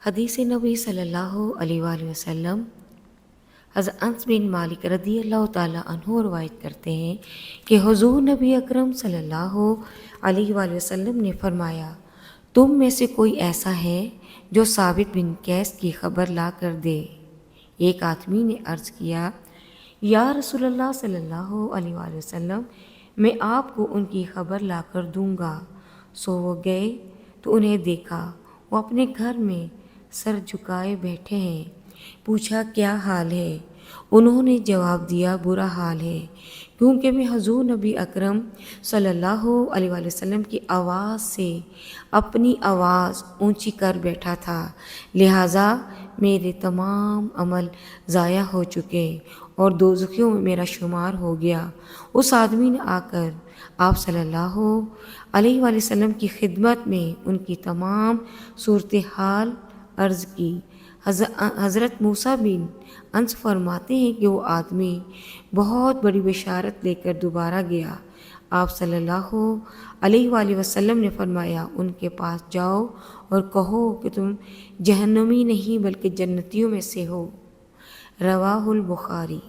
حدیث نبی صلی اللہ علیہ وآلہ وسلم حضرت انس بن مالک رضی اللہ تعالیٰ عنہ روایت کرتے ہیں کہ حضور نبی اکرم صلی اللہ علیہ وآلہ وسلم نے فرمایا، تم میں سے کوئی ایسا ہے جو ثابت بن قیس کی خبر لا کر دے؟ ایک آدمی نے عرض کیا، یا رسول اللہ صلی اللہ علیہ وآلہ وسلم، میں آپ کو ان کی خبر لا کر دوں گا۔ سو وہ گئے تو انہیں دیکھا وہ اپنے گھر میں سر جھکائے بیٹھے ہیں۔ پوچھا کیا حال ہے؟ انہوں نے جواب دیا، برا حال ہے، کیونکہ میں حضور نبی اکرم صلی اللہ علیہ وآلہ وسلم کی آواز سے اپنی آواز اونچی کر بیٹھا تھا، لہٰذا میرے تمام عمل ضائع ہو چکے اور دوزخیوں میں میرا شمار ہو گیا۔ اس آدمی نے آ کر آپ صلی اللہ علیہ وآلہ وسلم کی خدمت میں ان کی تمام صورتحال عرض کی۔ حضرت موسیٰ بن انس فرماتے ہیں کہ وہ آدمی بہت بڑی بشارت لے کر دوبارہ گیا۔ آپ صلی اللہ علیہ وآلہ وسلم نے فرمایا، ان کے پاس جاؤ اور کہو کہ تم جہنمی نہیں بلکہ جنتیوں میں سے ہو۔ رواہ البخاری۔